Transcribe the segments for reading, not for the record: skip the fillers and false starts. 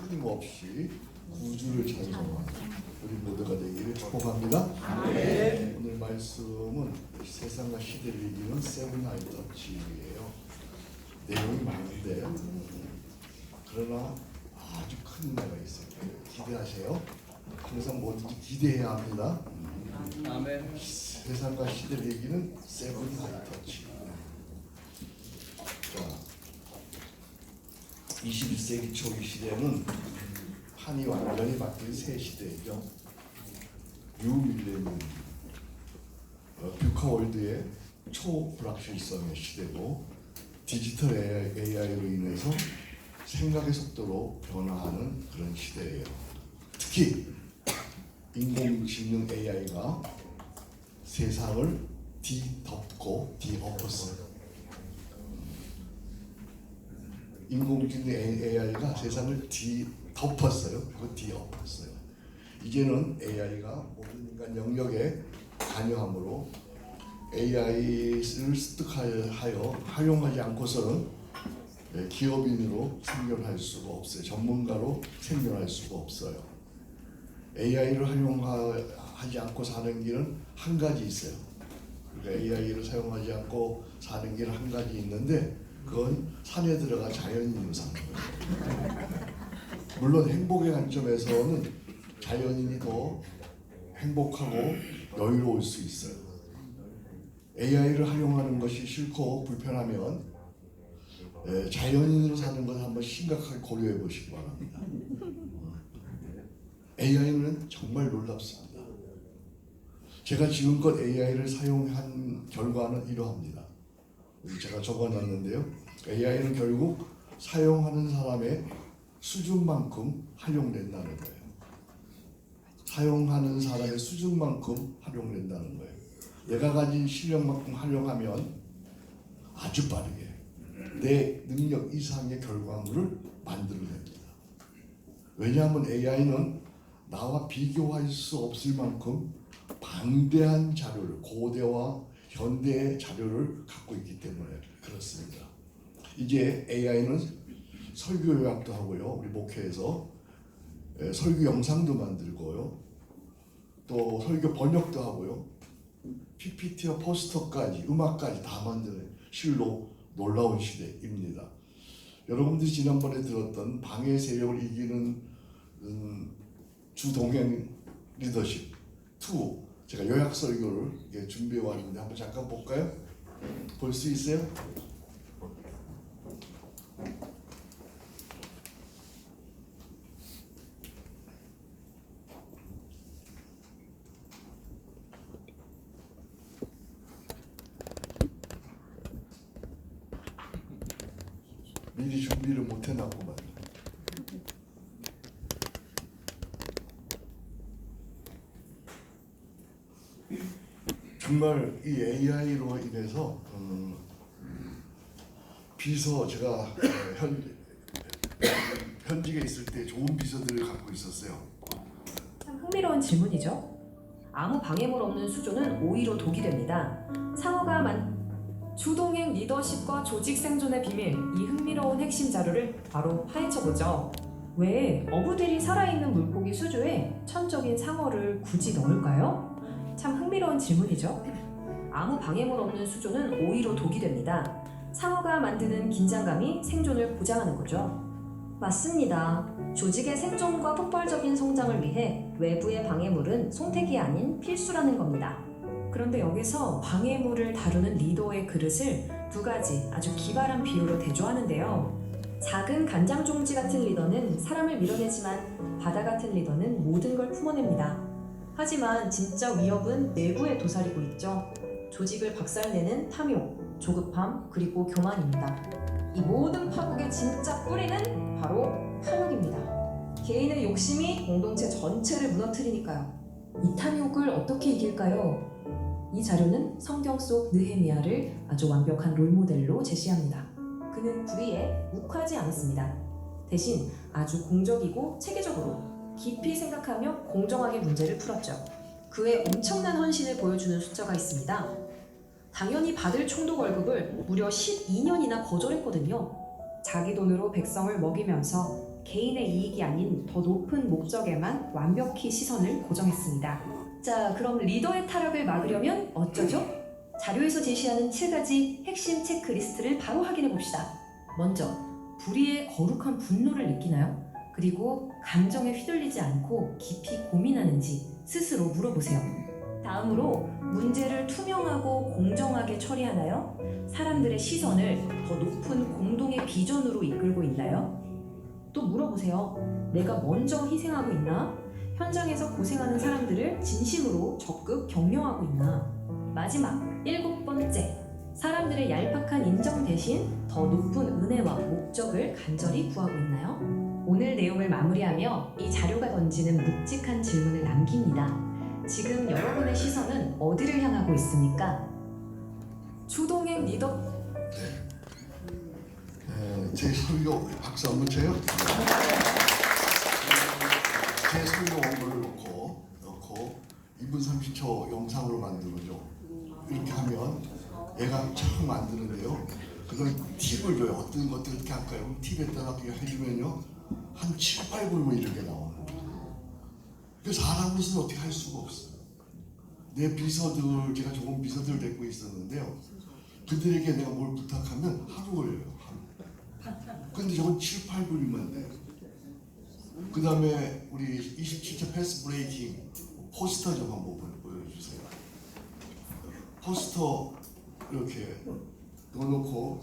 끊임없이 구주를 찬송하는 우리 모두가 되기를 축복합니다. 네. 오늘 말씀은 세상과 시대를 이기는 세븐 아이 터치예요. 내용이 많은데 그러나 아주 큰 은혜가 있어요. 기대하세요. 항상 뭐든지 기대해야 합니다. 아멘. 세상과 시대를 이기는 세븐 아이 터치. 자, 21세기 초기 시대는 판이 완전히 바뀐 새 시대죠. 뉴 밀레니엄, 뷰카월드의 초불확실성의 시대고, 디지털 AI로 인해서 생각의 속도로 변화하는 그런 시대예요. 특히 인공지능 AI가 세상을 뒤덮고 뒤엎었어요. 인공지능 AI가 세상을 뒤덮었어요. 그리고 뒤엎었어요. 이제는 AI가 모든 인간 영역에 관여함으로 AI를 습득하여 활용하지 않고서는 기업인으로 생존할 수가 없어요. 전문가로 생존할 수가 없어요. AI를 활용하지 않고 사는 길은 한 가지 있어요. 그러니까 AI를 사용하지 않고 사는 길은 한 가지 있는데 그건 산에 들어가 자연인으로 사는 거예요. 물론 행복의 관점에서는 자연인이 더 행복하고 여유로울 수 있어요. AI를 활용하는 것이 싫고 불편하면 자연인으로 사는 것을 한번 심각하게 고려해 보시기 바랍니다. AI는 정말 놀랍습니다. 제가 지금껏 AI를 사용한 결과는 이러합니다. 제가 적어놨는데요. AI는 결국 사용하는 사람의 수준만큼 활용된다는 거예요. 사용하는 사람의 수준만큼 활용된다는 거예요. 내가 가진 실력만큼 활용하면 아주 빠르게 내 능력 이상의 결과물을 만들어냅니다. 왜냐하면 AI는 나와 비교할 수 없을 만큼 방대한 자료를, 고대와 현대의 자료를 갖고 있기 때문에 그렇습니다. 이제 AI는 설교 요약도 하고요. 우리 목회에서 설교 영상도 만들고요. 또 설교 번역도 하고요. PPT와 포스터까지, 음악까지 다 만드는 실로 놀라운 시대입니다. 여러분들이 지난번에 들었던 방해 세력을 이기는 주동행 리더십 2, 제가 요약 설교를 준비해 왔는데 한번 잠깐 볼까요? 볼 수 있어요? 미리 준비를 못 해놨구만. 정말 이 AI로 인해서 비서, 제가 현직에 있을 때 좋은 비서들을 갖고 있었어요. 참 흥미로운 질문이죠. 아무 방해물 없는 수조는 오히려 독이 됩니다. 상어가 주동행 리더십과 조직 생존의 비밀, 이 흥미로운 핵심 자료를 바로 파헤쳐보죠. 왜 어부들이 살아있는 물고기 수조에 천적인 상어를 굳이 넣을까요? 참 흥미로운 질문이죠. 아무 방해물 없는 수조는 오히려 독이 됩니다. 상어가 만드는 긴장감이 생존을 보장하는 거죠. 맞습니다. 조직의 생존과 폭발적인 성장을 위해 외부의 방해물은 손택이 아닌 필수라는 겁니다. 그런데 여기서 방해물을 다루는 리더의 그릇을 두 가지 아주 기발한 비유로 대조하는데요. 작은 간장 종지 같은 리더는 사람을 밀어내지만 바다 같은 리더는 모든 걸 품어냅니다. 하지만 진짜 위협은 내부에 도사리고 있죠. 조직을 박살내는 탐욕, 조급함, 그리고 교만입니다. 이 모든 파국의 진짜 뿌리는 바로 탐욕입니다. 개인의 욕심이 공동체 전체를 무너뜨리니까요. 이 탐욕을 어떻게 이길까요? 이 자료는 성경 속 느헤미야를 아주 완벽한 롤모델로 제시합니다. 그는 불의에 욱하지 않았습니다. 대신 아주 공적이고 체계적으로 깊이 생각하며 공정하게 문제를 풀었죠. 그의 엄청난 헌신을 보여주는 숫자가 있습니다. 당연히 받을 총독 월급을 무려 12년이나 거절했거든요. 자기 돈으로 백성을 먹이면서 개인의 이익이 아닌 더 높은 목적에만 완벽히 시선을 고정했습니다. 자, 그럼 리더의 타락을 막으려면 어쩌죠? 자료에서 제시하는 7가지 핵심 체크리스트를 바로 확인해 봅시다. 먼저, 불의의 거룩한 분노를 느끼나요? 그리고 감정에 휘둘리지 않고 깊이 고민하는지 스스로 물어보세요. 다음으로, 문제를 투명하고 공정하게 처리하나요? 사람들의 시선을 더 높은 공동의 비전으로 이끌고 있나요? 또 물어보세요. 내가 먼저 희생하고 있나? 현장에서 고생하는 사람들을 진심으로 적극 격려하고 있나? 마지막, 7번째. 사람들의 얄팍한 인정 대신 더 높은 은혜와 목적을 간절히 구하고 있나요? 오늘 내용을 마무리하며 이 자료가 던지는 묵직한 질문을 남깁니다. 지금 여러분의 시선은 어디를 향하고 있습니까? 주동행 리더 제 설교 박수 한번 쳐요. 제 설교 원고를 넣고 2분 30초 영상으로 만들어줘. 이렇게 하면 얘가 참 만드는데요. 그다음에 팁을 줘요. 어떤 것들 이렇게 할까요? 팁에 따라 해주면요 한 7, 8분이면 이렇게 나오는 거예요. 그래서 사람으로서는 어떻게 할 수가 없어요. 내 비서들, 제가 좋은 비서들 데리고 있었는데요. 그들에게 내가 뭘 부탁하면 하루 걸려요. 근데 저건 7, 8분이면 돼요. 그 다음에 우리 27차 패스 브레이킹 포스터 좀 한번 보여주세요. 포스터 이렇게 넣어놓고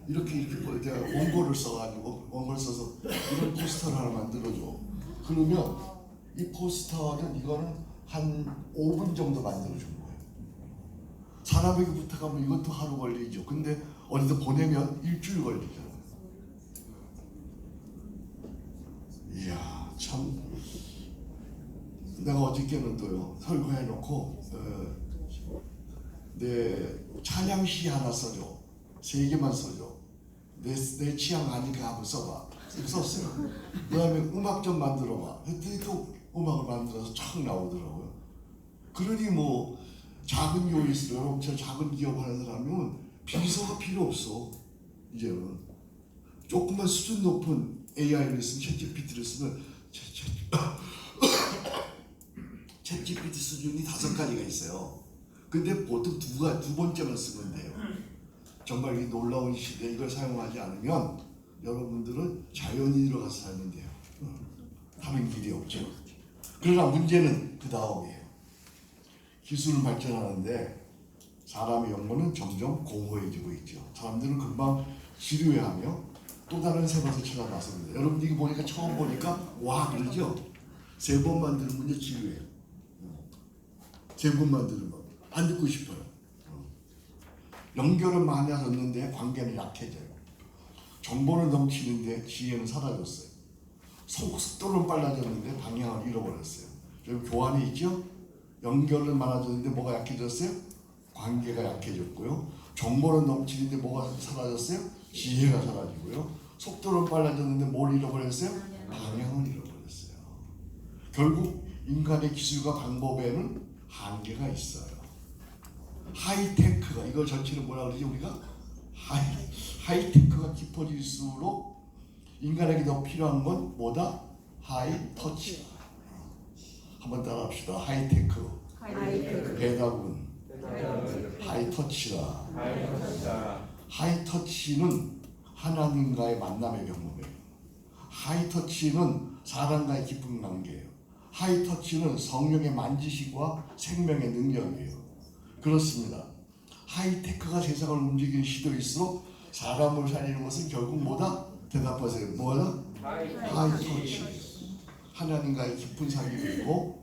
이렇게 내가 원고를 써가지고 원고를 써서 이런 포스터를 하나 만들어줘. 그러면 이 포스터는 이거는 한 5분 정도 만들어준 거예요. 사람에게 부탁하면 이것도 하루 걸리죠. 근데 어디서 보내면 일주일 걸리잖아요. 이야 참. 내가 어저께는 또요 설교해놓고 내 찬양시 하나 써줘. 3개만 써줘. 내 취향 아니까 한번 써봐. 썼어요. 그 다음에 음악 좀 만들어봐. 했더니 또 음악을 만들어서 촥 나오더라고요. 그러니 뭐 작은 요리스를 여러분처럼 작은 기업 하는 사람은 비서가 필요 없어. 이제는 조금만 수준 높은 AI를 쓰면 챗GPT를 쓰면 챗GPT 수준이 5가지가 있어요. 근데 보통 두 번째만 쓰면 돼요. 정말 이 놀라운 시대에 이걸 사용하지 않으면 여러분들은 자연인으로 가서 살면 돼요. 하는 길이 없죠. 그러나 문제는 그 다음이에요. 기술은 발전하는데 사람의 영혼은 점점 공허해지고 있죠. 사람들은 금방 지루해하며 또 다른 세상을 찾아봤습니다. 여러분 이거 보니까 처음 보니까 와 그러죠? 3번만 들으면 이제 지루해요. 3번만 들으면 안 듣고 싶어요. 연결은 많아졌는데 관계는 약해져요. 정보는 넘치는데 지혜는 사라졌어요. 속도는 빨라졌는데 방향을 잃어버렸어요. 여러분 교환이 있죠? 연결은 많아졌는데 뭐가 약해졌어요? 관계가 약해졌고요. 정보는 넘치는데 뭐가 사라졌어요? 지혜가 사라지고요. 속도는 빨라졌는데 뭘 잃어버렸어요? 방향을 잃어버렸어요. 결국 인간의 기술과 방법에는 한계가 있어요. 하이테크가 이걸 전체를 뭐라 그러지 우리가? 하이테크가 깊어질수록 인간에게 더 필요한 건 뭐다? 하이터치. 한번 따라합시다. 하이테크. 대답은 하이터치라. 하이터치는 하나님과의 만남의 경험이에요. 하이터치는 사람과의 깊은 관계예요. 하이터치는 성령의 만지시과 생명의 능력이에요. 그렇습니다. 하이테크가 세상을 움직이는 시도일수록 사람을 살리는 것은 결국 뭐다? 대답하세요. 뭐다? 하이터치. 하나님과의 깊은 사귐이고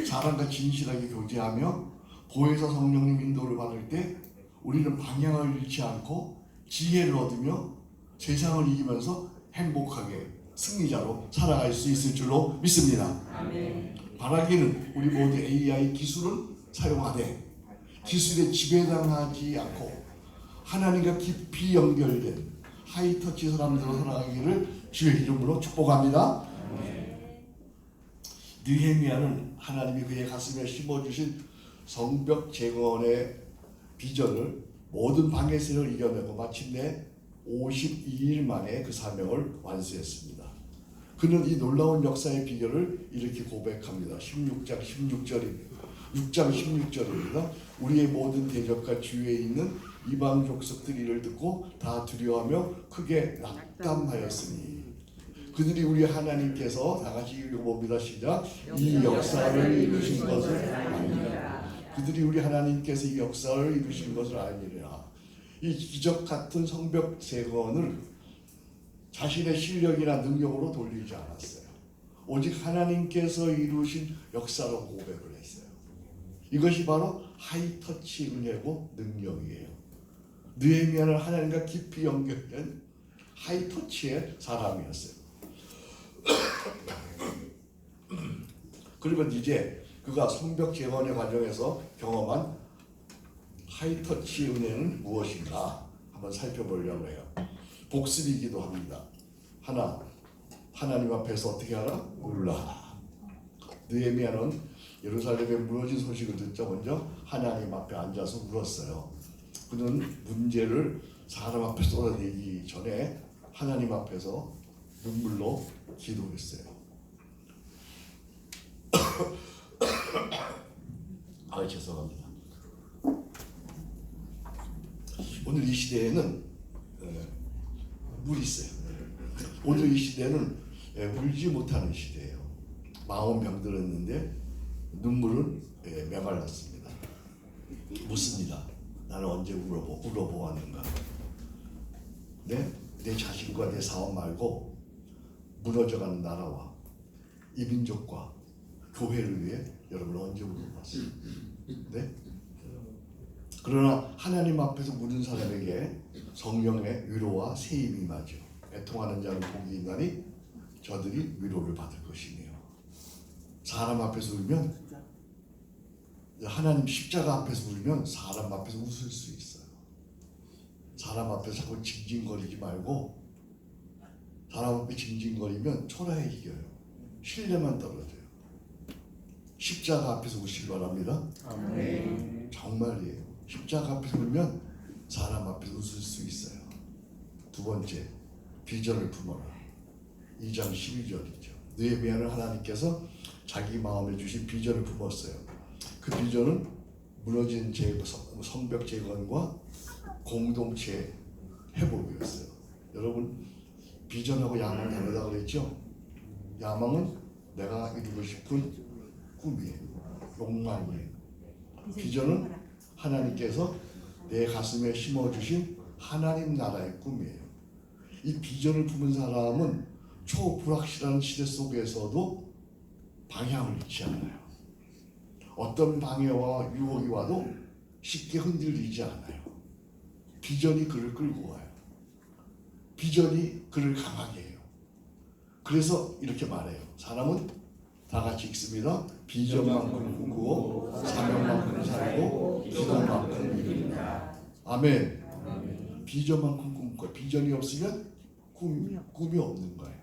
사람과 진실하게 교제하며 보혜사 성령님 인도를 받을 때 우리는 방향을 잃지 않고 지혜를 얻으며 세상을 이기면서 행복하게 승리자로 살아갈 수 있을 줄로 믿습니다. 아멘. 바라기는 우리 모두 AI 기술을 사용하되 기술에 지배당하지 않고 하나님과 깊이 연결된 하이터치 사람들로 살아가기를 주의 이름으로 축복합니다. 느헤미야는 하나님이 그의 가슴에 심어주신 성벽 재건의 비전을 모든 방해세를 이겨내고 마침내 52일 만에 그 사명을 완수했습니다. 그는 이 놀라운 역사의 비결을 이렇게 고백합니다. 6장 16절입니다. 우리의 모든 대적과 주위에 있는 이방 족속들이 이를 듣고 다 두려워하며 크게 낙담하였으니 그들이 우리 하나님께서 다 같이 읽어봅니다. 시작. 이 역사를 이루신 것을 아니라 그들이 우리 하나님께서 이 역사를 이루신 것을 아니라 이 기적 같은 성벽 재건을 자신의 실력이나 능력으로 돌리지 않았어요. 오직 하나님께서 이루신 역사로 고백을 했어요. 이것이 바로 하이터치 은혜고 능력이에요. 느헤미야는 하나님과 깊이 연결된 하이터치의 사람이었어요. 그리고 이제 그가 성벽 재건의 과정에서 경험한 하이터치 은혜는 무엇인가 한번 살펴보려고 해요. 복습이기도 합니다. 하나님 앞에서 어떻게 하라? 울라. 느헤미야는 예루살렘에 무너진 소식을 듣자 먼저 하나님 앞에 앉아서 울었어요. 그는 문제를 사람 앞에 쏟아내기 전에 하나님 앞에서 눈물로 기도했어요. 죄송합니다. 오늘 이 시대에는 물이 있어요. 오늘 이 시대는 울지 못하는 시대예요. 마음 병들었는데 눈물은 메말랐습니다. 묻습니다. 나는 언제 울어보았는가? 내 자신과 내 사업 말고 무너져가는 나라와 이 민족과 교회를 위해 여러분 언제 울어봤어요? 네? 그러나 하나님 앞에서 묻는 사람에게 성령의 위로와 세임이 임하죠. 애통하는 자는 복이 있나니 저들이 위로를 받을 것이며 사람 앞에서 울면 하나님 십자가 앞에서 울면 사람 앞에서 웃을 수 있어요. 사람 앞에서 자꾸 징징거리지 말고 사람 앞에 징징거리면 초라해 이겨요. 신뢰만 떨어져요. 십자가 앞에서 우시기 바랍니다. 아멘. 정말이에요. 십자가 앞에서 울면 사람 앞에서 웃을 수 있어요. 두 번째, 비전을 품어라. 2장 12절이죠. 느헤미야는 하나님께서 자기 마음에 주신 비전을 품었어요. 그 비전은 무너진 성벽 재건과 공동체 회복이었어요. 여러분, 비전하고 야망 다르다고 그랬죠? 야망은 내가 이루고 싶은 꿈이에요. 욕망이에요. 비전은 하나님께서 내 가슴에 심어주신 하나님 나라의 꿈이에요. 이 비전을 품은 사람은 초불확실한 시대 속에서도 방향을 잃지 않아요. 어떤 방해와 유혹이 와도 쉽게 흔들리지 않아요. 비전이 그를 끌고 와요. 비전이 그를 강하게 해요. 그래서 이렇게 말해요. 사람은 다 같이 읽습니다. 비전만큼 꿈꾸고 사명만큼 살고 기도만큼 이룬다. 아멘. 비전만큼 꿈꿔. 비전이 없으면 꿈이 없는 거예요.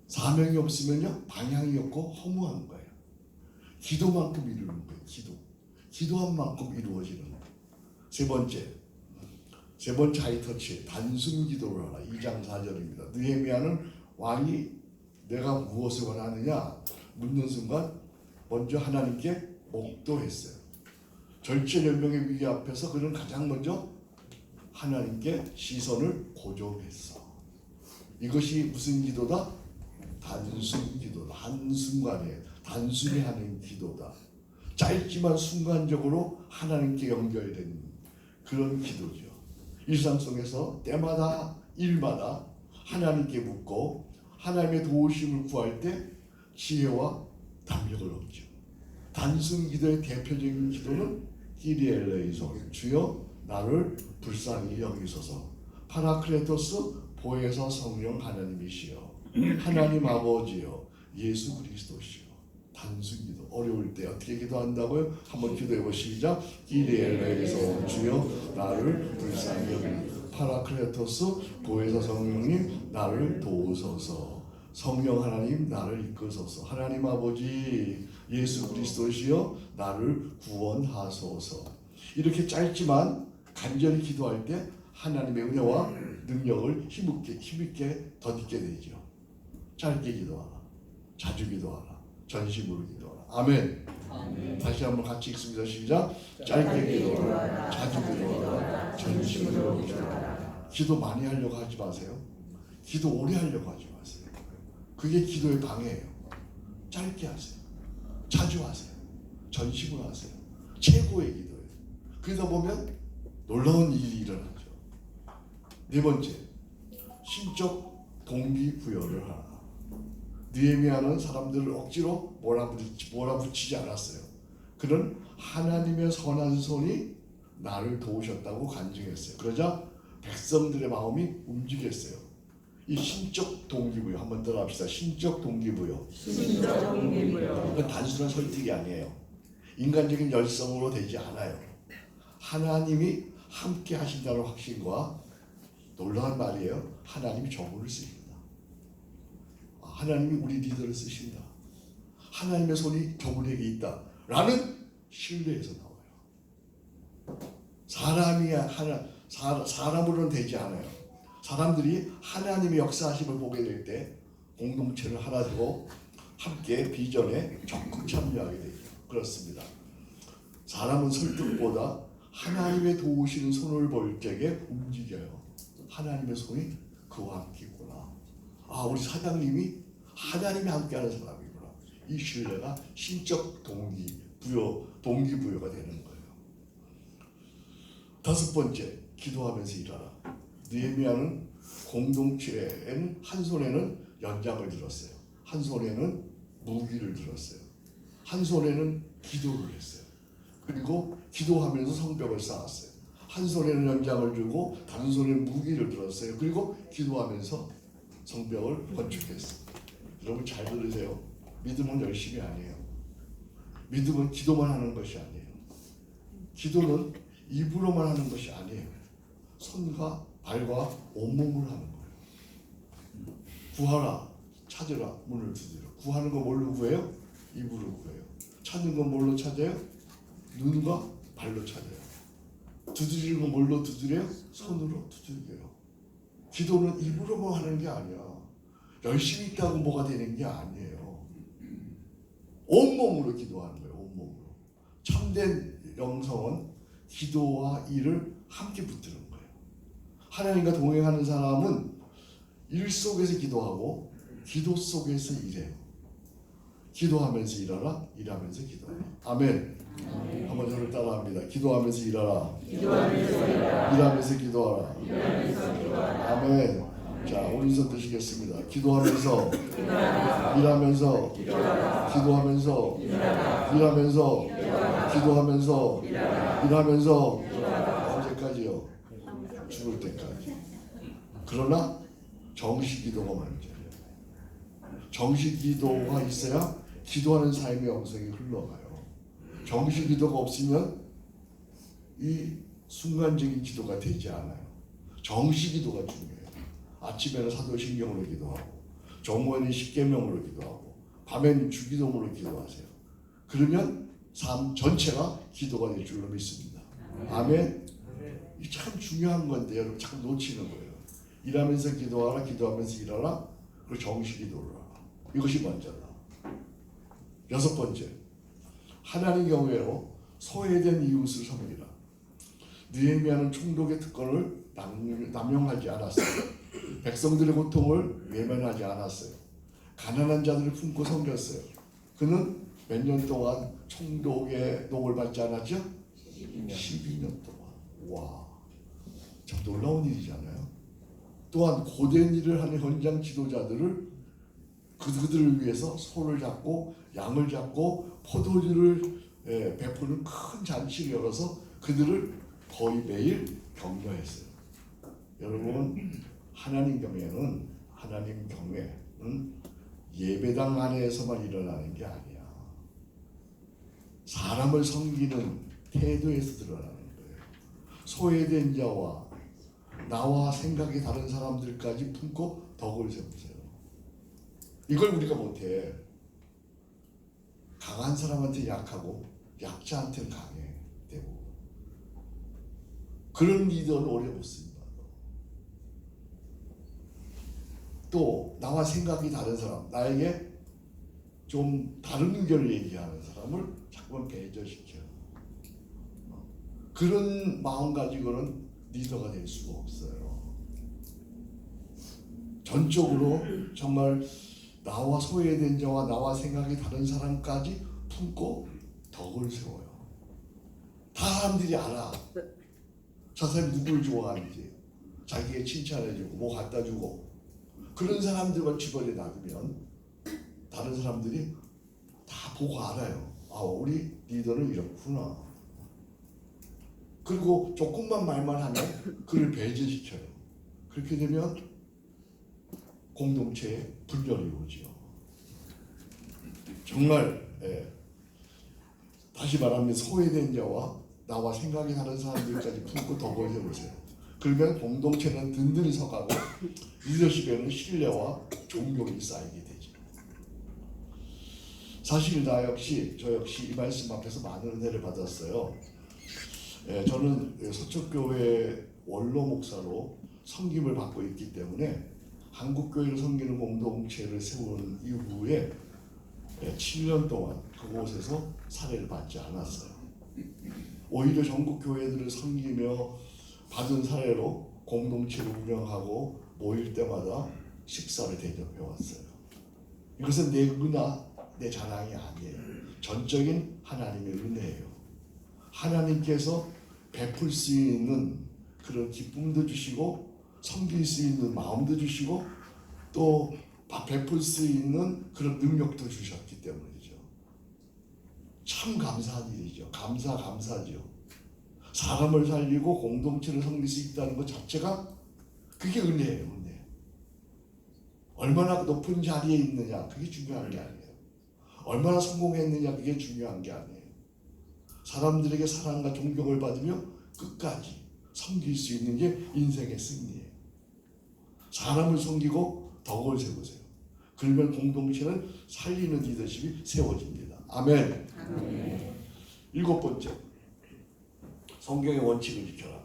사명이 없으면요 방향이 없고 허무한 거예요. 기도만큼 이루는 거예요. 기도한 만큼 이루어지는 거예요. 세 번째 하이터치 단순 기도를 하라. 2장 4절입니다. 느헤미야는 왕이 내가 무엇을 원하느냐 묻는 순간 먼저 하나님께 목도했어요. 절체절명의 위기 앞에서 그는 가장 먼저 하나님께 시선을 고정했어. 이것이 무슨 기도다? 단순 기도다. 한순간에 단순히 하는 기도다. 짧지만 순간적으로 하나님께 연결된 그런 기도죠. 일상 속에서 때마다 일마다 하나님께 묻고 하나님의 도우심을 구할 때 지혜와 담력을 얻죠. 단순 기도의 대표적인 기도는 키리에 엘레이송, 주여 나를 불쌍히 여기소서. 파라클레토스, 보혜사 성령 하나님이시여, 하나님 아버지여, 예수 그리스도시여. 단순 기도. 어려울 때 어떻게 기도한다고요? 한번 기도해 보시죠. 키리에 엘레이송, 주여 나를 불쌍히 여기소서. 파라클레토스, 보혜사 성령님 나를 도우소서. 성령 하나님 나를 이끄소서. 하나님 아버지 예수 그리스도시여 나를 구원하소서. 이렇게 짧지만 간절히 기도할 때 하나님의 은혜와 능력을 힘있게 덧입게 되죠. 짧게 기도하라. 자주 기도하라. 전심으로 기도하라. 아멘. 다시 한번 같이 읽습니다. 시작. 짧게 기도하라. 자주 기도하라. 전심으로 기도하라. 기도 많이 하려고 하지 마세요. 기도 오래 하려고 하지 마세요. 그게 기도의 방해예요. 짧게 하세요. 자주 하세요. 전심으로 하세요. 최고의 기도예요. 그러다 보면 놀라운 일이 일어나죠. 네 번째, 신적 동기부여를 하라. 느헤미야는 사람들을 억지로 몰아붙이지 않았어요. 그는 하나님의 선한 손이 나를 도우셨다고 간증했어요. 그러자 백성들의 마음이 움직였어요. 이 신적 동기부여 한번 따라합시다. 신적 동기부여. 신적 동기부여. 이건 단순한 설득이 아니에요. 인간적인 열성으로 되지 않아요. 하나님이 함께 하신다는 확신과 놀라운 말이에요. 하나님이 저분을 쓰신다. 하나님이 우리 리더를 쓰신다. 하나님의 손이 저분에게 있다. 라는 신뢰에서 나와요. 사람으로는 되지 않아요. 사람들이 하나님의 역사하심을 보게 될 때 공동체를 하나 되고 함께 비전에 적극 참여하게 되죠. 그렇습니다. 사람은 설득보다 하나님의 도우시는 손을 볼 적에 움직여요. 하나님의 손이 그와 함께 있구나. 우리 사장님이 하나님이 함께하는 사람이구나. 이 신뢰가 신적 동기부여가 되는 거예요. 다섯 번째, 기도하면서 일하라. 느헤미야는 공동체에는 한 손에는 연장을 들었어요. 한 손에는 무기를 들었어요. 한 손에는 기도를 했어요. 그리고 기도하면서 성벽을 쌓았어요. 한 손에는 연장을 들고 다른 손에는 무기를 들었어요. 그리고 기도하면서 성벽을 건축했어요. 여러분 잘 들으세요. 믿음은 열심이 아니에요. 믿음은 기도만 하는 것이 아니에요. 기도는 입으로만 하는 것이 아니에요. 손과 발과 온몸으로 하는 거예요. 구하라, 찾으라, 문을 두드려. 구하는 거 뭘로 구해요? 입으로 구해요. 찾는 건 뭘로 찾아요? 눈과 발로 찾아요. 두드리는 건 뭘로 두드려요? 손으로 두드려요. 기도는 입으로만 하는 게 아니야. 열심히 있다고 뭐가 되는 게 아니에요. 온몸으로 기도하는 거예요. 온몸으로. 참된 영성은 기도와 일을 함께 붙드는 거예요. 하나님과 동행하는 사람은 일 속에서 기도하고 기도 속에서 일해요. 기도하면서 일하라, 일하면서 기도하라. 아멘. 한번 저를 따라합니다. 기도하면서 일하라. 일하면서 기도하라. 아멘. 자, 오른손 드시겠습니다. 기도하면서 일하면서 기도하면서 일하면서 기도하면서 일하면서 언제까지요? 죽을 때까지. 그러나 정식 기도가 먼저예요. 정식 기도가 있어야 기도하는 삶의 영성이 흘러가요. 정식 기도가 없으면 이 순간적인 기도가 되지 않아요. 정식 기도가 중요해요. 아침에는 사도신경으로 기도하고 정오에는 십계명으로 기도하고 밤에는 주기도문으로 기도하세요. 그러면 삶 전체가 기도가 될 줄로 믿습니다. 아멘. 이 참 중요한 건데 여러분 참 놓치는 거예요. 일하면서 기도하라, 기도하면서 일하라, 그리고 정식 기도를 하라. 이것이 먼저다. 여섯 번째, 하나님 경외로 소외된 이웃을 섬기라. 느헤미야는 총독의 특권을 남용하지 않았어요. 백성들의 고통을 외면하지 않았어요. 가난한 자들을 품고 섬겼어요. 그는 몇 년 동안 총독의 녹을 받지 않았죠? 12년 동안. 와, 참 놀라운 일이잖아요. 또한 고된 일을 하는 현장 지도자들을 그들을 위해서 소를 잡고 양을 잡고 포도주를 베푸는 큰 잔치를 열어서 그들을 거의 매일 격려했어요. 여러분, 하나님 경외는 예배당 안에서만 일어나는 게 아니야. 사람을 섬기는 태도에서 드러나는 거예요. 소외된 자와 나와 생각이 다른 사람들까지 품고 덕을 세우세요. 이걸 우리가 못해. 강한 사람한테 약하고 약자한테는 강해 되고 그런 리더는 오래 못 씁니다. 또 나와 생각이 다른 사람, 나에게 좀 다른 의견을 얘기하는 사람을 자꾸만 배제시켜요. 그런 마음 가지고는 리더가 될 수가 없어요. 전적으로 정말 나와 소외된 자와 나와 생각이 다른 사람까지 품고 덕을 세워요. 다 사람들이 알아. 저 사람이 누굴 좋아하는지, 자기에게 칭찬해주고 뭐 갖다 주고, 그런 사람들만 주변에 놔두면 다른 사람들이 다 보고 알아요. 아, 우리 리더는 이렇구나. 그리고 조금만 말만 하면 그를 배제시켜요. 그렇게 되면 공동체에 분열이 오죠. 정말 다시 말하면 소외된 자와 나와 생각이 다른 사람들까지 품고 덕을 세우세요. 그러면 공동체는 든든히 서가고 리더십에는 신뢰와 존경이 쌓이게 되죠. 사실 저 역시 이 말씀 앞에서 많은 은혜를 받았어요. 저는 서초교회 원로 목사로 섬김을 받고 있기 때문에 한국교회를 섬기는 공동체를 세운 이후에 7년 동안 그곳에서 사례를 받지 않았어요. 오히려 전국 교회들을 섬기며 받은 사례로 공동체를 운영하고 모일 때마다 식사를 대접해 왔어요. 이것은 내 은하, 내 자랑이 아니에요. 전적인 하나님의 은혜예요. 하나님께서 베풀 수 있는 그런 기쁨도 주시고 섬길 수 있는 마음도 주시고 또 베풀 수 있는 그런 능력도 주셨기 때문이죠. 참 감사한 일이죠. 감사죠. 사람을 살리고 공동체를 섬길 수 있다는 것 자체가 그게 은혜예요. 은혜. 얼마나 높은 자리에 있느냐 그게 중요한 게 아니에요. 얼마나 성공했느냐 그게 중요한 게 아니에요. 사람들에게 사랑과 존경을 받으며 끝까지 섬길 수 있는 게 인생의 승리예요. 사람을 섬기고 덕을 세우세요. 그러면 공동체는 살리는 리더십이 세워집니다. 아멘. 아멘. 7번째, 성경의 원칙을 지켜라.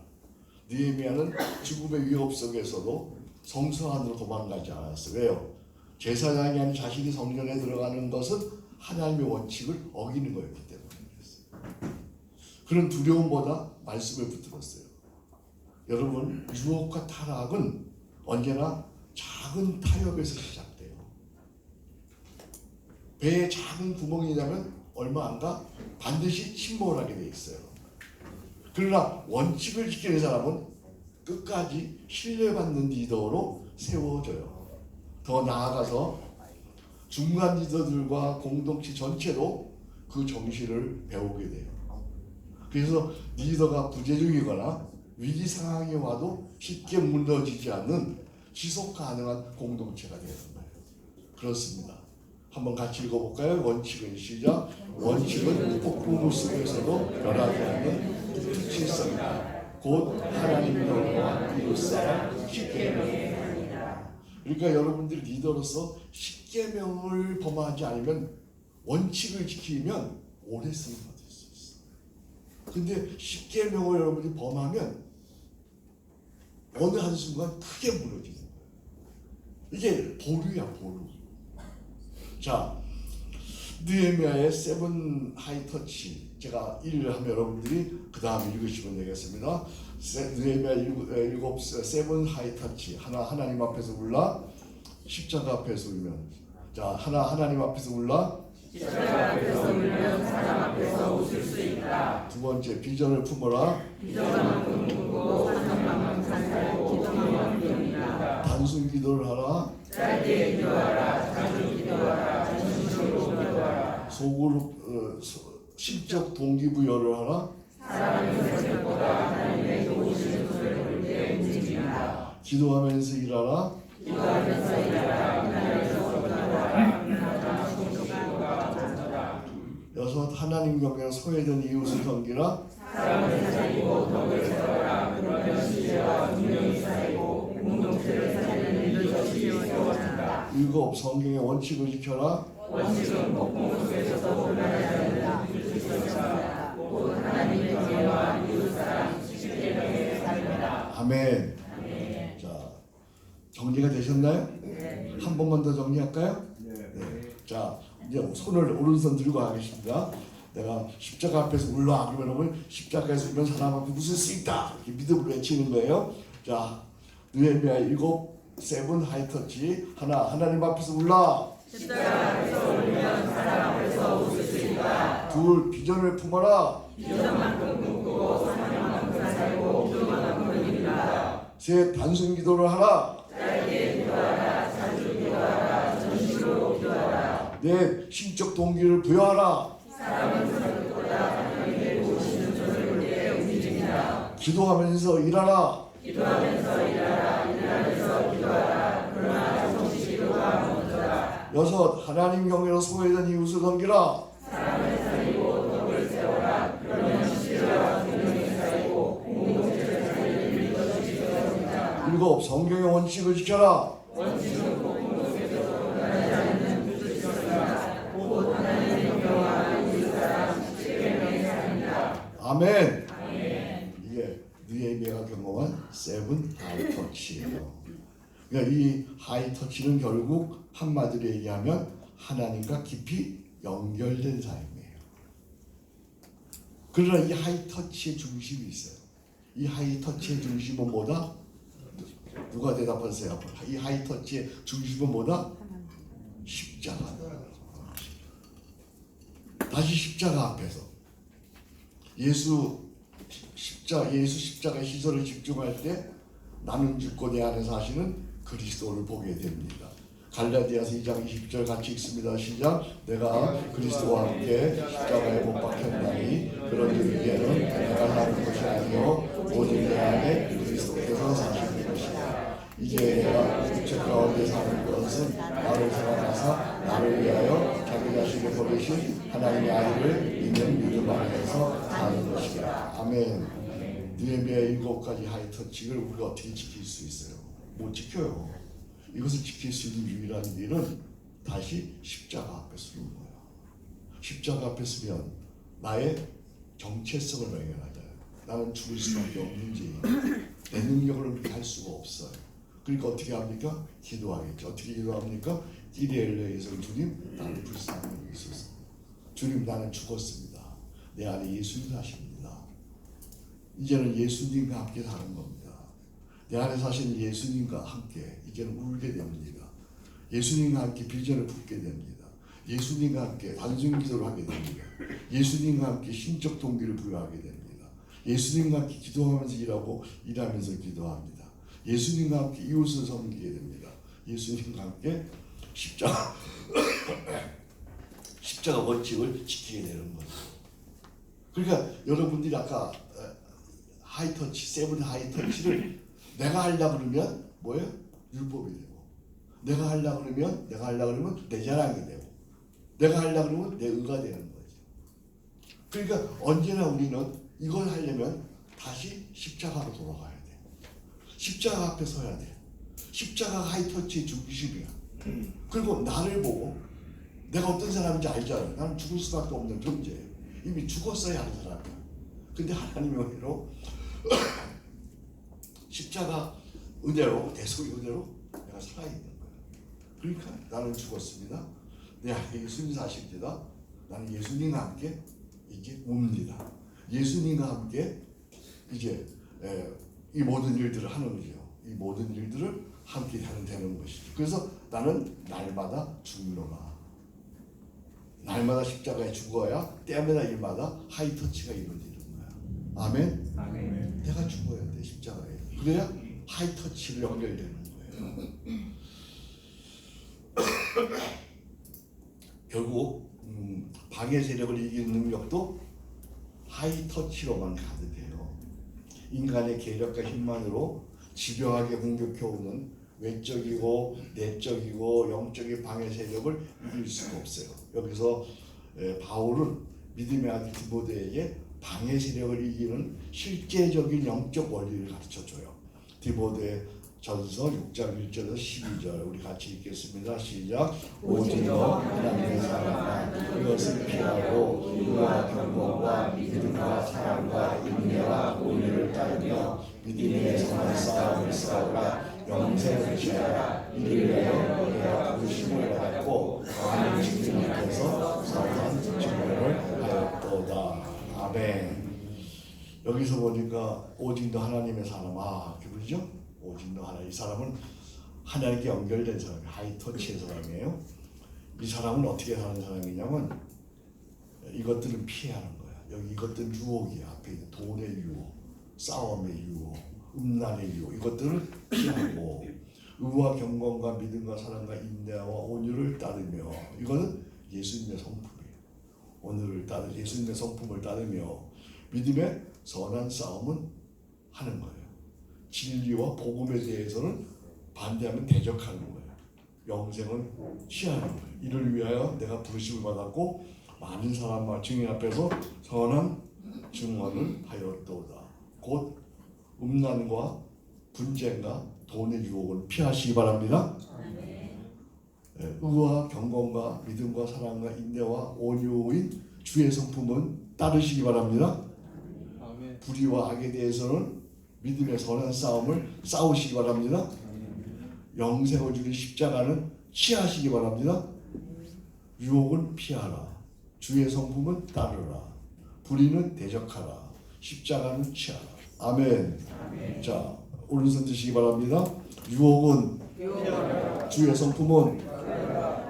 느헤미야는 죽음의 위협 속에서도 성소 안으로 도망가지 않았어요. 왜요? 제사장이 아닌 자신이 성전에 들어가는 것은 하나님의 원칙을 어기는 거였기 때문에 그랬어요. 그런 두려움보다 말씀을 붙들었어요. 여러분, 유혹과 타락은 언제나 작은 타협에서 시작돼요. 배에 작은 구멍이 나면 얼마 안 가 반드시 침몰을 하게 돼 있어요. 그러나 원칙을 지키는 사람은 끝까지 신뢰받는 리더로 세워져요. 더 나아가서 중간 리더들과 공동체 전체도 그 정신을 배우게 돼요. 그래서 리더가 부재중이거나 위기 상황이 와도 쉽게 무너지지 않는 지속 가능한 공동체가 되는 거예요. 그렇습니다. 한번 같이 읽어볼까요? 원칙은 시작. 원칙은 폭풍 속에서도 변하지 않는 특실성이다. 곧 하나님의 영광과 이웃사랑 십계명이다. 그러니까 여러분들 리더로서 십계명을 범하지 않으면 원칙을 지키면 오래 쓰는 것 될 수 있어. 근데 십계명을 여러분이 범하면 어느 한순간 크게 무너지는 거예요. 이게 보루야, 보루. 자, 느헤미야의 세븐 하이터치, 제가 1을 하면 여러분들이 그 다음에 읽으시면 되겠습니다. 느헤미야 일곱 세븐 하이터치, 하나 하나님 앞에서 울라, 십자가 앞에서 울면, 자, 하나 하나님 앞에서 울라, 십자가 앞에서 울면 사람 앞에서 웃을 수 있다. 두 번째 비전을 품어라, 비전만큼 품고 사람만큼 살고 기도만 품습니다. 단순 기도를 하라, 짧게 기도하라. 자주 기도하라. 진심으로 기도하라. 속으로 심적 동기부여를 하라, 사람의 생각보다 하나님의 좋으신 손을 볼 때 움직입니다. 기도하면서 일하라, 기도하면서 일하라. 하나님께서 기도하라. 여섯 하나님 경외 소외된 이웃을 섬기라, 사람을 살리고 덕을 세워라. 그러면 신뢰와 분명히 쌓이고 공동체를 살리는 리더십이 세워진다. 일곱 성경의 원칙을 지켜라, 원칙은 폭풍 속에서도 변하지 않는 특실성이다. 곧 하나님의 경외와 이웃사랑 십계명의 삶이다. 아멘. 자, 정리가 되셨나요? 네. 한 번만 더 정리할까요? 네. 자, 이제 손을 오른손 들고 하겠습니다. 내가 십자가 앞에서 울라 그러면 십자가에서 울면 사람 앞에 웃을 수 있다 이렇게 믿음으로 외치는 거예요. 자, 느헤미야 7 세븐 하이터치 하나님 앞에서 울라. 십자가 앞에서 울면 사람 앞에서 웃을 수 있다. 2 비전을 품어라. 비전만큼 꿈꾸고 사명만큼 살고 기도만큼 이루라. 3 단순 기도를 하라. 짧게 기도하라. 자주 기도하라. 전심으로 기도하라. 4 신적 동기를 부여하라. 사람은 생각보다 하나님의 보시는 손을 볼 때 움직인다. 기도하면서 일하라. 기도하면서 일하라. 일하면서 기도하라. 그러나 조금씩 기도가 먼저다. 6 하나님 경외로 소외된 이웃을 섬기라. 사람을 살리고 덕을 세워라. 그러면 신뢰와 존경이 쌓이고 공동체를 살리는 리더십이 되어진다. 7 성경의 원칙을 지켜라. 원칙은 꼭 공동체에서 떠나지 않는 규칙이다. 곧 하나님의 경외와 이웃 사랑 10계명의 삶이다. 아멘. 이게 느헤미야가 경험한 7 하이터치예요. 그러니까 이 하이터치는 결국 한마디로 얘기하면 하나님과 깊이 연결된 삶이에요. 그러나 이 하이터치의 중심이 있어요. 이 하이터치의 중심은 뭐다? 누가 대답하세요? 이 하이터치의 중심은 뭐다? 십자가. 다시 십자가 앞에서 예수 십자가의 시설을 집중할 때 나는 죽고 내 안에 사시는 그리스도를 보게 됩니다. 갈라디아서 2장 20절 같이 읽습니다. 시작. 내가 그리스도와 함께 십자가에 못 박혔나니 그런즉 이제는 내가 사는 것이 아니요 오직 내 안에 그리스도께서 사시는 것이다. 이제 내가 육체 가운데 사는 것은 나를 사랑하사 나를 위하여 자기 자신을 버리신 하나님의 아이를 있는 믿음 안에서 사는 것이다. 아멘. 느헤미야의 7가지 하이터치를 우리가 어떻게 지킬 수 있어요? 못 지켜요. 이것을 지킬 수 있는 유일한 길은 다시 십자가 앞에 서는 거야. 십자가 앞에 서면 나의 정체성을 발견하잖아요. 나는 죽을 수밖에 없는 죄인. 내 능력으로 그렇게 할 수가 없어요. 그러니까 어떻게 합니까? 기도하겠죠. 어떻게 기도합니까? 이레일레에서 주님 나를 불쌍히 여기소서. 주님 나는 죽었습니다. 내 안에 예수님 사십니다. 이제는 예수님과 함께 사는 겁니다. 내 안에 사시는 예수님과 함께 이제는 울게 됩니다. 예수님과 함께 비전을 품게 됩니다. 예수님과 함께 단순 기도를 하게 됩니다. 예수님과 함께 신적 동기를 부여하게 됩니다. 예수님과 함께 기도하면서 일하면서 기도합니다. 예수님과 함께 이웃을 섬기게 됩니다. 예수님과 함께 십자가 원칙을 지키게 되는 거죠. 그러니까 여러분들이 아까 하이터치, 7 하이터치를 내가 하려고 그러면 뭐예요? 율법이 되고, 내가 하려고 그러면 내 자랑이 되고, 내가 하려고 그러면 내 의가 되는 거죠. 그러니까 언제나 우리는 이걸 하려면 다시 십자가로 돌아가야 돼. 십자가 앞에 서야 돼. 십자가가 하이터치의 중심이야. 그리고 나를 보고 내가 어떤 사람인지 알잖아요. 나는 죽을 수밖에 없는 존재예요. 이미 죽었어야 하는 사람이야. 근데 하나님의 은혜로 십자가 은혜로, 대속의 은혜로 내가 살아있는 거야. 그러니까 나는 죽었습니다. 내 안에 예수님 사십니다. 나는 예수님과 함께 이제 옵니다. 예수님과 함께 이제 이 모든 일들을 하는 거죠. 이 모든 일들을 함께 하는 되는 것이죠. 그래서 나는 날마다 죽노라. 날마다 십자가에 죽어야 때마다 일마다 하이터치가 이루어지는 거야. 아멘? 아멘. 내가 죽어야 돼, 십자가에. 그래야 하이터치로 연결되는 거예요. 결국 방해 세력을 이기는 능력도 하이터치로만 가득해요. 인간의 계력과 힘만으로 집요하게 공격해오는 외적이고 내적이고 영적인 방해 세력을 이길 수가 없어요. 여기서 바울은 믿음의 아들 디모데에게 방해 세력을 이기는 실제적인 영적 원리를 가르쳐줘요. 디모데 전서 6장 1절에서 12절 우리 같이 읽겠습니다. 시작. 오직 너 하나님의 사랑과 이것을 피하고 의와 경건과 믿음과 사랑과 인내와 온유를 따르며 믿음의 선한 싸움을 싸우라. 영생을 취하라. 이를 위하여 내가 부르심을 받았고 많은 증인 앞에서 선한 증언을 하였도다. 아멘. 여기서 보니까 오직 너 하나님의 사람, 이렇게 부르죠? 오직 너 하나님. 이 사람은 하나님께 연결된 사람이에요. 하이터치의 사람이에요. 이 사람은 어떻게 사는 사람이냐면 이것들은 피하는 거야. 여기 이것들은 유혹이야. 앞에 있는 돈의 유혹, 싸움의 유혹, 음란의 유혹, 이것들을 피하고 의와 경건과 믿음과 사랑과 인내와 온유를 따르며, 이거는 예수님의 성품이에요. 온유를 따르 예수님의 성품을 따르며 믿음의 선한 싸움은 하는 거예요. 진리와 복음에 대해서는 반대하면 대적하는 거예요. 영생을 취하는 거예요. 이를 위하여 내가 부르심을 받았고 많은 사람과 증인 앞에서 선한 증언을 하였도다. 곧 음란과 분쟁과 돈의 유혹을 피하시기 바랍니다. 의와 경건과 믿음과 사랑과 인내와 온유인 주의 성품은 따르시기 바랍니다. 불의와 악에 대해서는 믿음의 선한 싸움을 싸우시기 바랍니다. 영생을 주는 십자가는 취하시기 바랍니다. 유혹은 피하라. 주의 성품은 따르라. 불의는 대적하라. 십자가는 취하라. 아멘. 자, 오른손 드시기 바랍니다. 유혹은 주의 성품은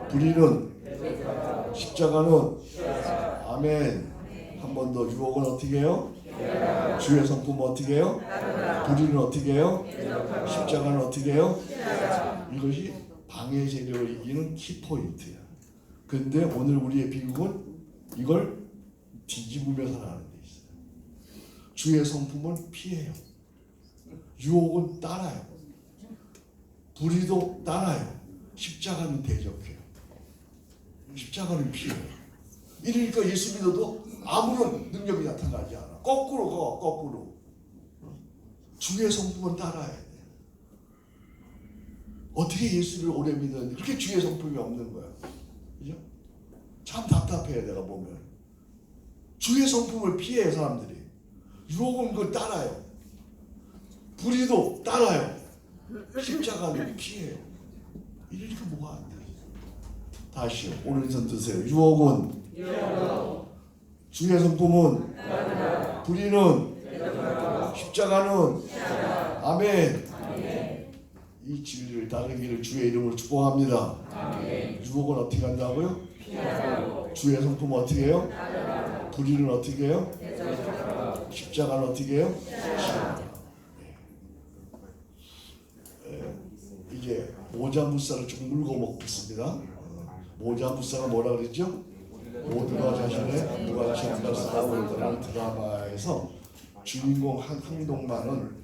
불의는 십자가는 아멘. 한 번 더. 유혹은 어떻게 해요? 주의 성품은 어떻게 해요? 불의는 어떻게 해요? 십자가는 어떻게 해요? 이것이 방해 세력을 이기는 키포인트야. 근데 오늘 우리의 비극은 이걸 뒤집으며 살아가는 데 있어요. 주의 성품은 피해요. 유혹은 따라요. 불의도 따라요. 십자가는 대적해요. 십자가는 피해요. 이러니까 예수 믿어도 아무런 능력이 나타나지 않아. 거꾸로 가, 거꾸로. 주의 성품은 따라야 돼. 어떻게 예수를 오래 믿었는데 그렇게 주의 성품이 없는 거야. 그죠? 참 답답해, 내가 보면. 주의 성품을 피해, 사람들이. 유혹은 그걸 따라요. 불의도 따라요. 십자가는 피해요. 이러니까 뭐가 안 돼. 다시요. 오른손 드세요. 유혹은 주의 성품은 불의는 십자가는 아멘. 이 진리를 따르기를 주의 이름으로 축복합니다. 유혹은 어떻게 한다고요? 주의 성품은 어떻게 해요? 불의는 어떻게 해요? 십자가는 어떻게 해요? 이제 모자무사를 좀 물고 먹겠습니다. 모자무사가 뭐라 그랬죠? 모두가 자신의 무관심과 싸움을 떠나는 드라마에서 주인공 항동만은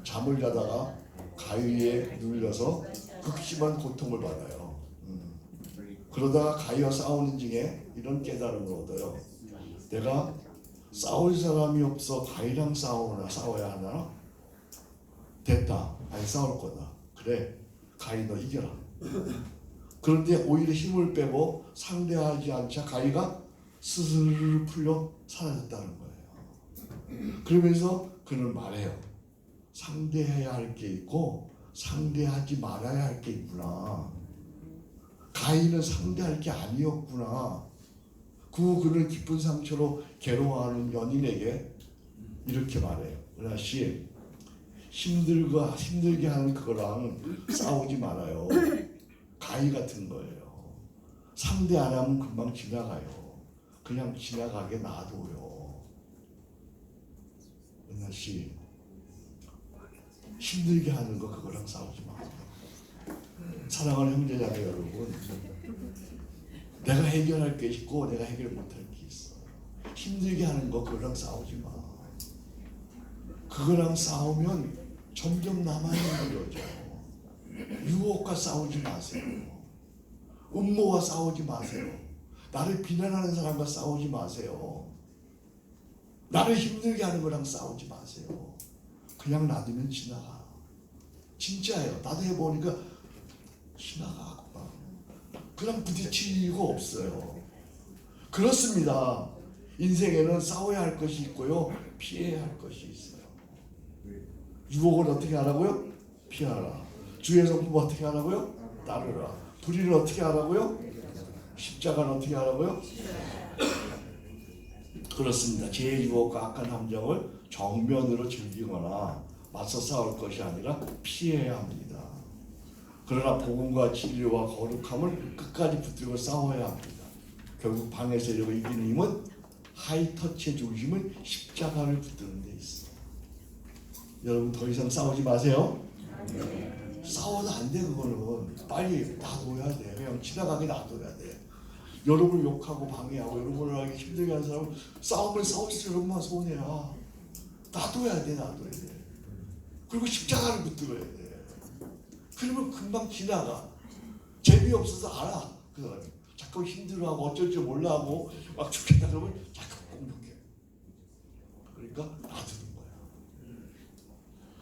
잠을 자다가 가위에 눌려서 극심한 고통을 받아요. 그러다가 가위와 싸우는 중에 이런 깨달음을 얻어요. 내가 싸울 사람이 없어 가위랑 싸워야 하나? 됐다. 아니, 싸울 거다. 그래, 가위 너 이겨라. 그런데 오히려 힘을 빼고 상대하지 않자 가위가 스스로 풀려 사라졌다는 거예요. 그러면서 그는 말해요. 상대해야 할 게 있고 상대하지 말아야 할 게 있구나. 가인은 상대할 게 아니었구나. 그는 깊은 상처로 괴로워하는 연인에게 이렇게 말해요. 은하 씨, 힘들게 하는 그거랑 싸우지 말아요. 가위 같은 거예요. 상대 안 하면 금방 지나가요. 그냥 지나가게 놔둬요. 은하 씨, 힘들게 하는 거 그거랑 싸우지 마세요. 사랑하는 형제자매 여러분, 내가 해결할 게 있고 내가 해결 못할 게 있어. 힘들게 하는 거 그거랑 싸우지 마. 그거랑 싸우면 점점 나만 힘들어져. 유혹과 싸우지 마세요. 음모와 싸우지 마세요. 나를 비난하는 사람과 싸우지 마세요. 나를 힘들게 하는 거랑 싸우지 마세요. 그냥 놔두면 지나가. 진짜예요. 나도 해보니까 지나가. 그냥 부딪힐 이유가 없어요. 그렇습니다. 인생에는 싸워야 할 것이 있고요, 피해야 할 것이 있어요. 유혹을 어떻게 하라고요? 피하라. 주의 성품 어떻게 하라고요? 따르라. 불의를 어떻게 하라고요? 십자가는 어떻게 하라고요? 그렇습니다. 죄의 유혹과 악한 함정을 정면으로 즐기거나 맞서 싸울 것이 아니라 피해야 합니다. 그러나 복음과 진리와 거룩함을 끝까지 붙들고 싸워야 합니다. 결국 방해 세력을 이기는 힘은 하이터치의 중심은 십자가를 붙드는 데 있어. 여러분 더 이상 싸우지 마세요. 싸워도 안 돼. 그거는 빨리 놔둬야 돼. 그냥 지나가게 놔둬야 돼. 여러분을 욕하고 방해하고 여러분을 하기 힘들게 하는 사람은 싸움을 싸우지 여러분만 손해야. 놔둬야 돼. 놔둬야 돼. 그리고 십자가를 붙들어야 돼. 그러면 금방 지나가. 재미없어서 알아. 그 사람이 자꾸 힘들어하고 어쩔 줄 몰라하고 막 죽겠다 그러면 자꾸 공격해. 그러니까 놔두는 거야.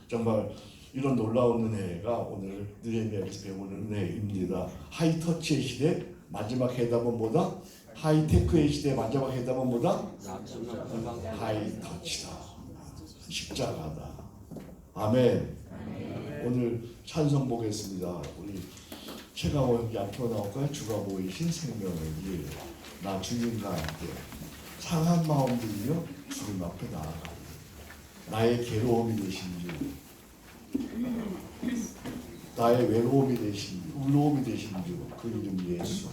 정말 이런 놀라운 은혜가 오늘 느헤미야에서 배우는 은혜입니다. 하이터치의 시대 마지막 회담은 뭐다? 하이테크의 시대 마지막 회담은 뭐다? 하이터치다. 십자가다. 아멘. 오늘 찬송 보겠습니다. 우리 최강호 형제 앞으로 나올까요? 주가 보이신 생명의 길. 나 주님과 함께 상한 마음 들이며 주님 앞에 나아가리. 나의 괴로움이 되신 주, 나의 외로움이 되신 주, 울로움이 되신 주, 그 이름 예수.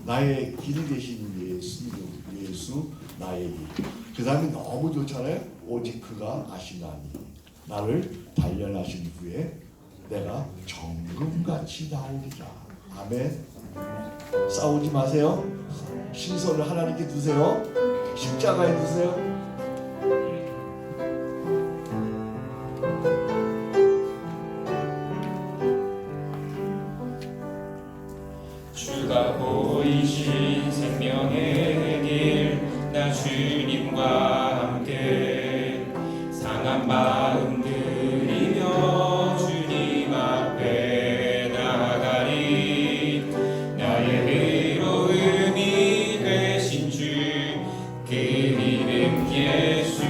나의 길이 되신 예수, 예수 나의 길. 그 다음에 너무 좋잖아요. 오직 그가 아시나니 나를 단련하신 후에 내가 정금같이 나오리라. 아멘. 싸우지 마세요. 신선을 하나님께 두세요. 십자가에 두세요. 주가 보이신 생명의 길 나 주님과 함께 상한 마음 들이며 주님 앞에 나아가리. 나의 의로움이 되신 주 그 이름 예수.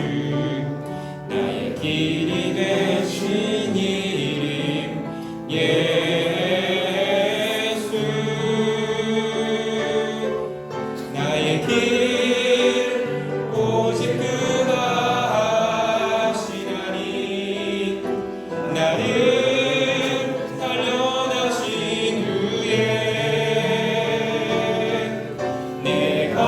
나의 길이 되신 이름 예수. 나의 길 오직 그가 하시나니 나를 단련하신 후에 내가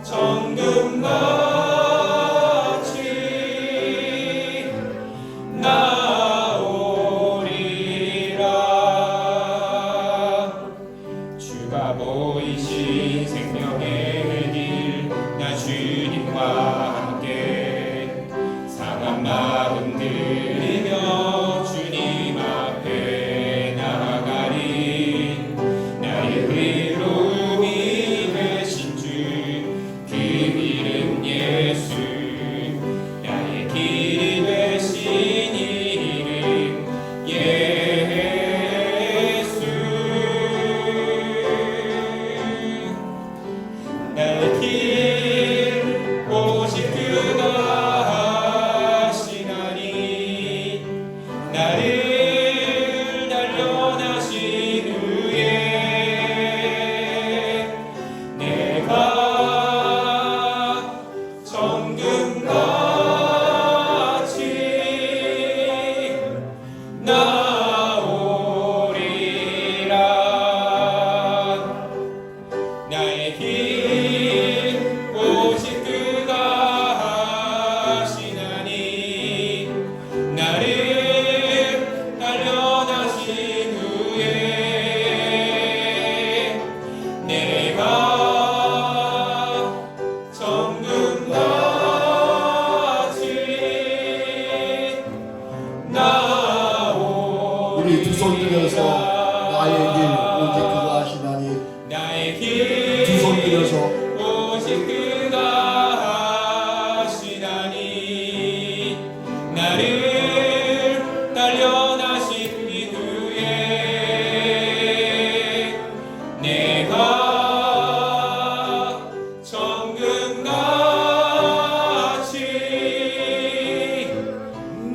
정금같이 나오리라. 주가 보이신 생명의 길 나 주님과 함께 상한 마음 들이며 주님 앞에 나아가리. 나의 의로움이 되신 주 그 이름 예수. 나의 길이 되신 이름 예수. 나의 길 오직 그가 하시나니 나를 단련하신 후에 내가 정금같이 나오리라. 나의 길 오직 그가 하시나니 나를 단련하신 후에 내가 정금같이 나오리라. 우리 두 손 들어서 나의 길 오직 그가 하시나니 나의 길 두 손 들어서 오직 그가 하시나니 나를 단련하신 후에 내가 정금같이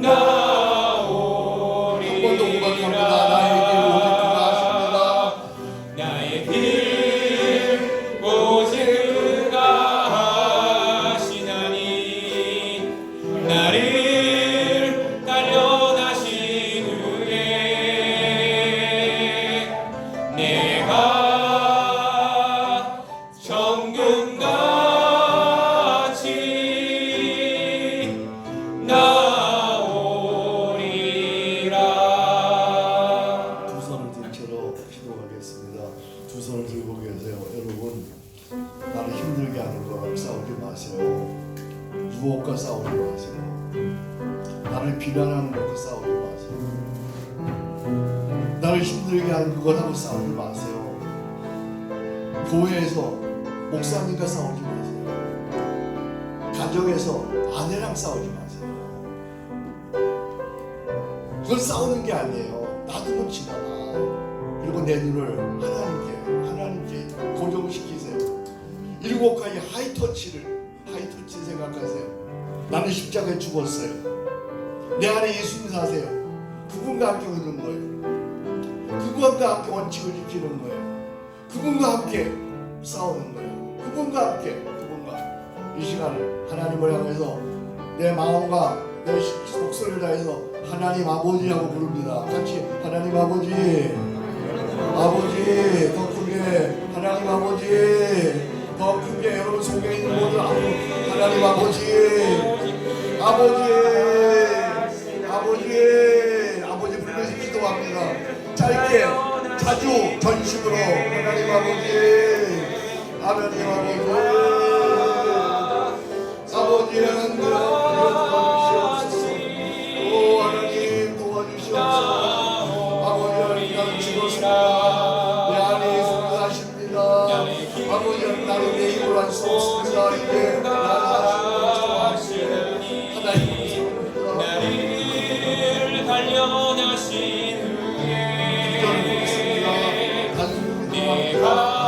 한 번 더 고백합니다. 나의 손을 들고 계세요. 여러분, 나를 힘들게 하는 거 싸우지 마세요. 유혹과 싸우지 마세요. 나를 비난하는 것과 싸우지 마세요. 나를 힘들게 하는 그것하고 싸우지 마세요. 교회에서 목사님과 싸우지 마세요. 가정에서 아내랑 싸우지 마세요. 그건 싸우는 게 아니에요. 놔두고 지나가. 그리고 내 눈을 하나님께 고정시키세요. 7가지 하이터치 생각하세요. 나는 십자가에 죽었어요. 내 안에 예수님 사세요. 그분과 함께 오는 거예요. 그분과 함께 원칙을 지키는 거예요. 그분과 함께 싸우는 거예요. 그분과 이 시간을 하나님을 향해서 내 마음과 내 목소리를 다해서 하나님 아버지라고 부릅니다. 같이 하나님 아버지 더 크게 하나님 아버지 더 크게 여러분 속에 있는 모든 하나님 아버지 부르면서 기도합니다. 짧게 자주 전심으로 하나님 아버지 하나님 하나님 도와주시옵소서. 오 하나님 도와주시옵소서. 아버지 하나님 나는 죽었습니다. 내 안에 예수님 사십니다. 아버지 하나님 나는 내 힘으로 할 수 없습니다. 이제 나는 하시는 하나님 나를 단련하신 후에 내가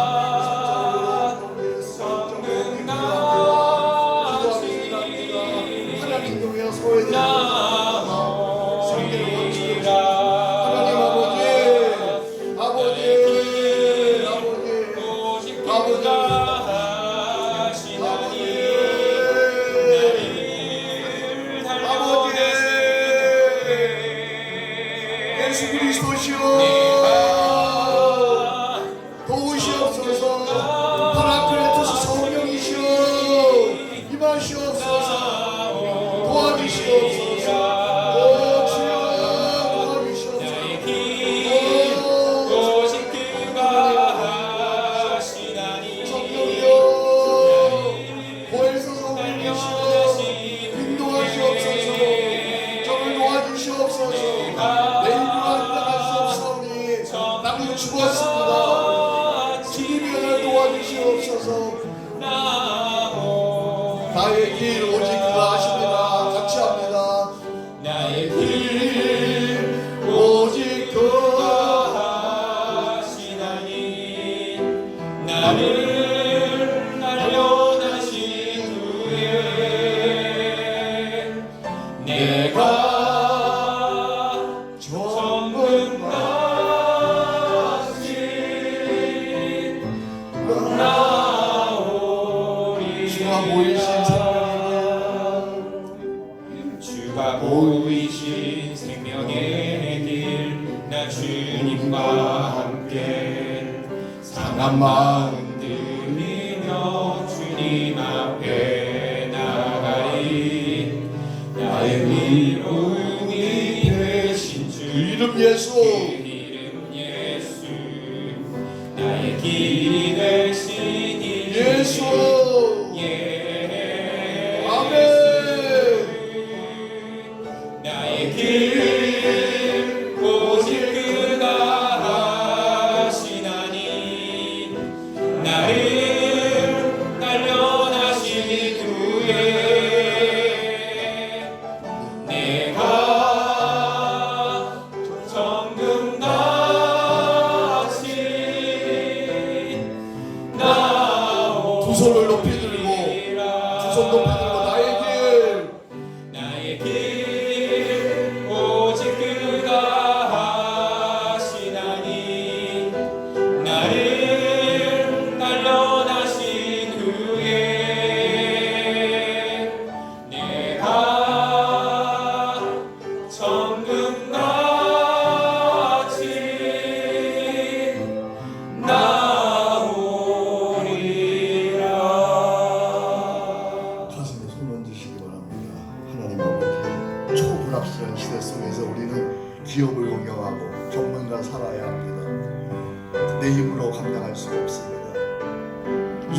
예수 그리스도시여 도우시옵소서. 파라클레토스 성령이시여 임하시옵소서. 도와주시옵소서. 오 주여 도와주시옵소서. 성령이여 보혜사 성령이시여 인도하시옵소서. 저를 도와주시옵소서. 나는 죽었습니다. 주님이 날 도와주시옵소서. 나의 길 오직 그가 하십니다. 같이 합니다. 나의 길 오직 그가 하시나니 나를 단련하신 후에 내가 주가 보이신 생명의 길 나 주님과 함께 상한 마음 들이며 주님 앞에 나가리. 나의 위로움이 되신 주 이름 예수 나의 길이 되신 예수 아멘. 나의 길 오직 그가 하시나니 나를 단련하신 후에 내가 정금같이 나오. 두 손을 높이 들고 두 손 높이 들고 나의 길 오직 그가 하시나니 나를 단련하신 후에 내가 정금같이 나오리라.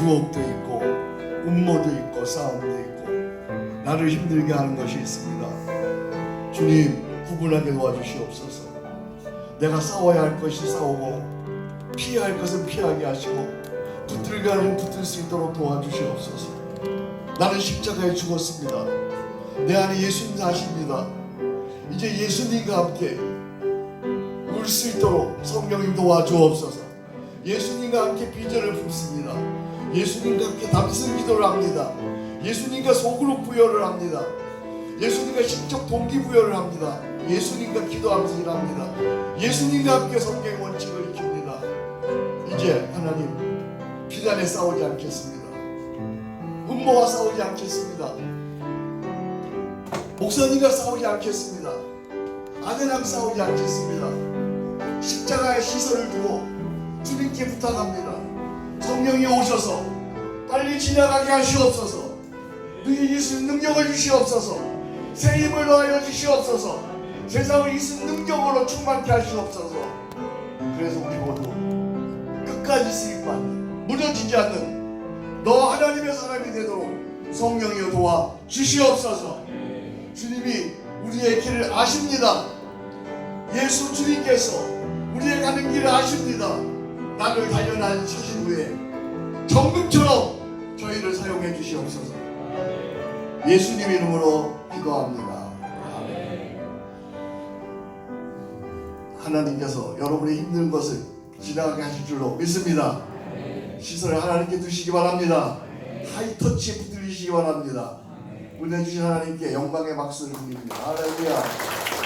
유혹도 있고 음모도 있고 싸움도 있고 나를 힘들게 하는 것이 있습니다. 주님 구분하게 도와주시옵소서. 내가 싸워야 할 것이 싸우고 피해야 할 것은 피하게 하시고 붙들게 하는 붙들 수 있도록 도와주시옵소서. 나는 십자가에 죽었습니다. 내 안에 예수님 사십니다. 이제 예수님과 함께 울 수 있도록 성령님 도와주옵소서. 예수님과 함께 비전을 품습니다. 예수님과 함께 담슨 기도를 합니다. 예수님과 속으로 부여를 합니다. 예수님과 신적 동기부여를 합니다. 예수님과 기도하면서 일합니다. 예수님과 함께 성경의 원칙을 익힙니다. 이제 하나님 비난에 싸우지 않겠습니다. 음모와 싸우지 않겠습니다. 목사님과 싸우지 않겠습니다. 아내랑 싸우지 않겠습니다. 십자가의 시선을 두고 주님께 부탁합니다. 성령이 오셔서 빨리 지나가게 하시옵소서. 너희 예수님 능력을 주시옵소서. 새 힘을 더하여 주시옵소서. 세상을 예수님 능력으로 충만케 하시옵소서. 그래서 우리 모두 끝까지 수익받는 무너지지 않는 너 하나님의 사람이 되도록 성령이여 도와 주시옵소서. 주님이 우리의 길을 아십니다. 예수 주님께서 우리의 가는 길을 아십니다. 나를 단련한 사신 후에 정금처럼 저희를 사용해 주시옵소서. 예수님 이름으로 기도합니다. 하나님께서 여러분의 힘든 것을 지나가게 하실 줄로 믿습니다. 시선을 하나님께 두시기 바랍니다. 하이터치에 붙들리시기 바랍니다. 은혜 주신 하나님께 영광의 박수를 드립니다. 할렐루야.